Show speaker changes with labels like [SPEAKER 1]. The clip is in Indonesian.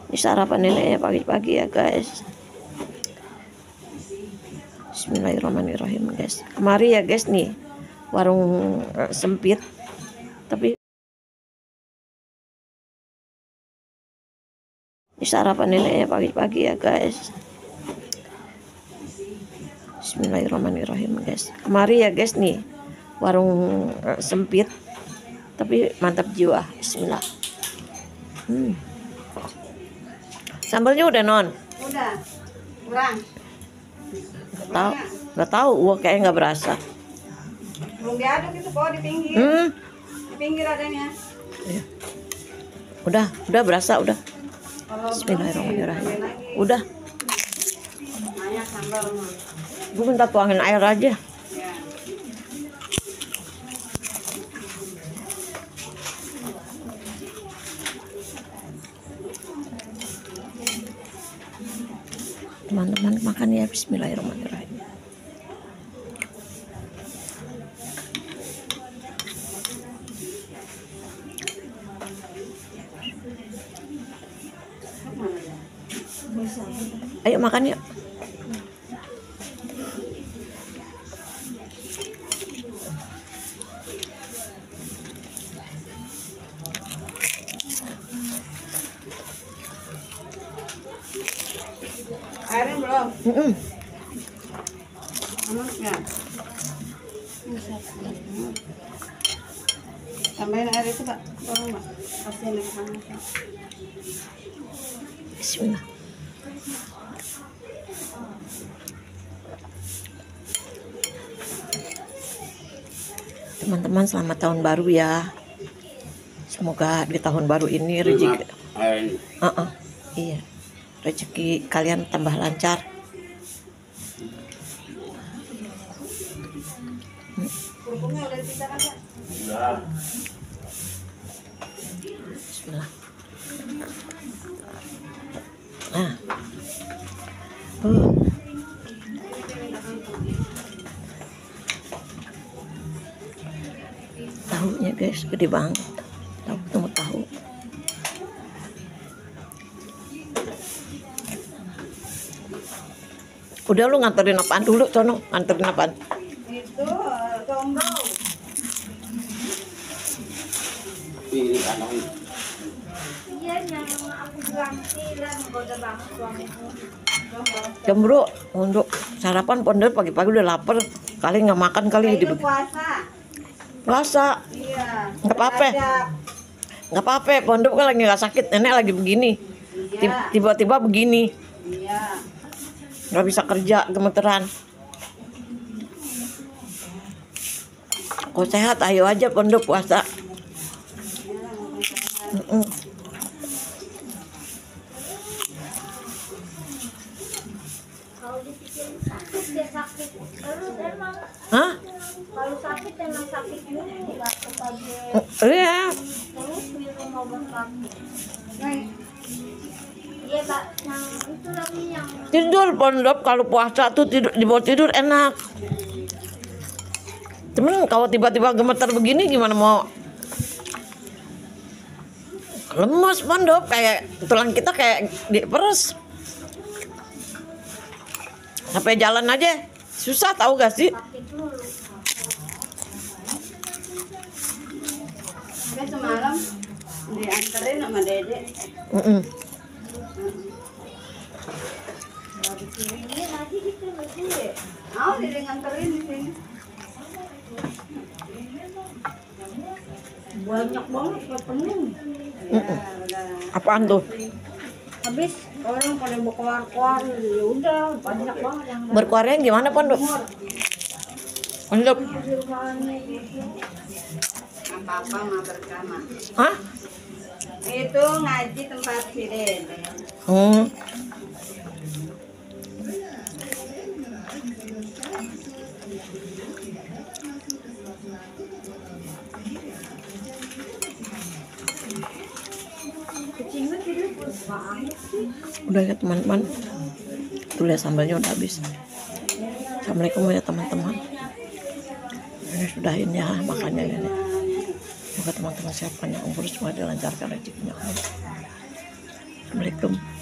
[SPEAKER 1] Ini sarapan neneknya pagi-pagi ya guys. Bismillahirrahmanirrahim guys. Kemari ya guys nih, warung sempit tapi ini sarapan neneknya pagi-pagi ya guys. Bismillahirrahmanirrahim guys. Kemari ya guys nih, warung sempit tapi mantap jiwa. Bismillah. Sambalnya udah non?
[SPEAKER 2] Udah. Kurang.
[SPEAKER 1] Nggak tahu. Gua kayaknya nggak berasa.
[SPEAKER 2] Belum diaduk itu kok di pinggir. Di pinggir adanya.
[SPEAKER 1] Iya. Udah berasa udah.
[SPEAKER 2] Kalau
[SPEAKER 1] Bismillahirrahmanirrahim. Udah.
[SPEAKER 2] banyak sambal mah.
[SPEAKER 1] Gue minta tuangin air aja.
[SPEAKER 2] Ya.
[SPEAKER 1] Teman-teman makan ya. Bismillahirrahmanirrahim. Ayo makan yuk.
[SPEAKER 2] Airnya belum? Ya. Tambahin air itu Pak. Tolong Pak. Kasihin yang panas.
[SPEAKER 1] Bismillah. Teman-teman selamat tahun baru ya. Semoga di tahun baru ini rezeki iya. Rezeki kalian tambah lancar.
[SPEAKER 2] Kerupuknya udah dipisahkan Pak?
[SPEAKER 3] Udah.
[SPEAKER 1] Bismillah. Tahunya guys gede banget. Tahu. Udah lu nganterin apaan dulu, Tono? Nganterin apaan?
[SPEAKER 2] Itu tombol.
[SPEAKER 3] Ini kandang.
[SPEAKER 2] Iya, yang aku bilang silang goda banget suamiku.
[SPEAKER 1] Jambro untuk sarapan pondok pagi-pagi udah lapar. Kali nggak makan kali di
[SPEAKER 2] Itu puasa.
[SPEAKER 1] puasa.
[SPEAKER 2] Iya.
[SPEAKER 1] Nggak apa-apa. Nggak apa-apa. Pondok kan lagi nggak sakit. Nenek lagi begini.
[SPEAKER 2] Iya.
[SPEAKER 1] Tiba-tiba begini.
[SPEAKER 2] Iya.
[SPEAKER 1] Nggak bisa kerja gemeteran. Kok sehat ayo aja pondok puasa.
[SPEAKER 4] Kalau dipikir sakit dia sakit terus emang.
[SPEAKER 1] Hah?
[SPEAKER 4] Kalau sakit emang sakit dulu nggak kepada
[SPEAKER 1] Iya.
[SPEAKER 4] terus minum obat sakit.
[SPEAKER 2] Nih,
[SPEAKER 4] Iya Pak, yang itu lagi yang
[SPEAKER 1] Tidur pondok kalau puasa tuh tidur di bawah tidur enak. Cuman kalau tiba-tiba gemeter begini gimana mau? Lemas pondok kayak tulang kita kayak diperes. Sampai jalan aja susah tahu gak sih?
[SPEAKER 4] sakit dulu.
[SPEAKER 2] kan semalam dianterin sama Dede.
[SPEAKER 4] Ini lagi gitu lagi.
[SPEAKER 2] Mau Dede nganterin di sini. Banyak banget, nggak penuh. Ya, udah.
[SPEAKER 1] Apaan tuh?
[SPEAKER 2] Habis orang pada mau keluar-keluar, ya udah banyak banget yang
[SPEAKER 1] Berkuarnya gimana pondok? Pondok?
[SPEAKER 2] apa-apa mah bersama.
[SPEAKER 1] Hah?
[SPEAKER 2] Itu ngaji tempat si Dede.
[SPEAKER 1] Udah ya teman-teman. Tuh lihat sambalnya udah habis. Assalamualaikum ya teman-teman. Ini sudahin ya makannya ini. Semoga teman-teman siapkan yang umur semua dilancarkan rezekinya. Assalamualaikum.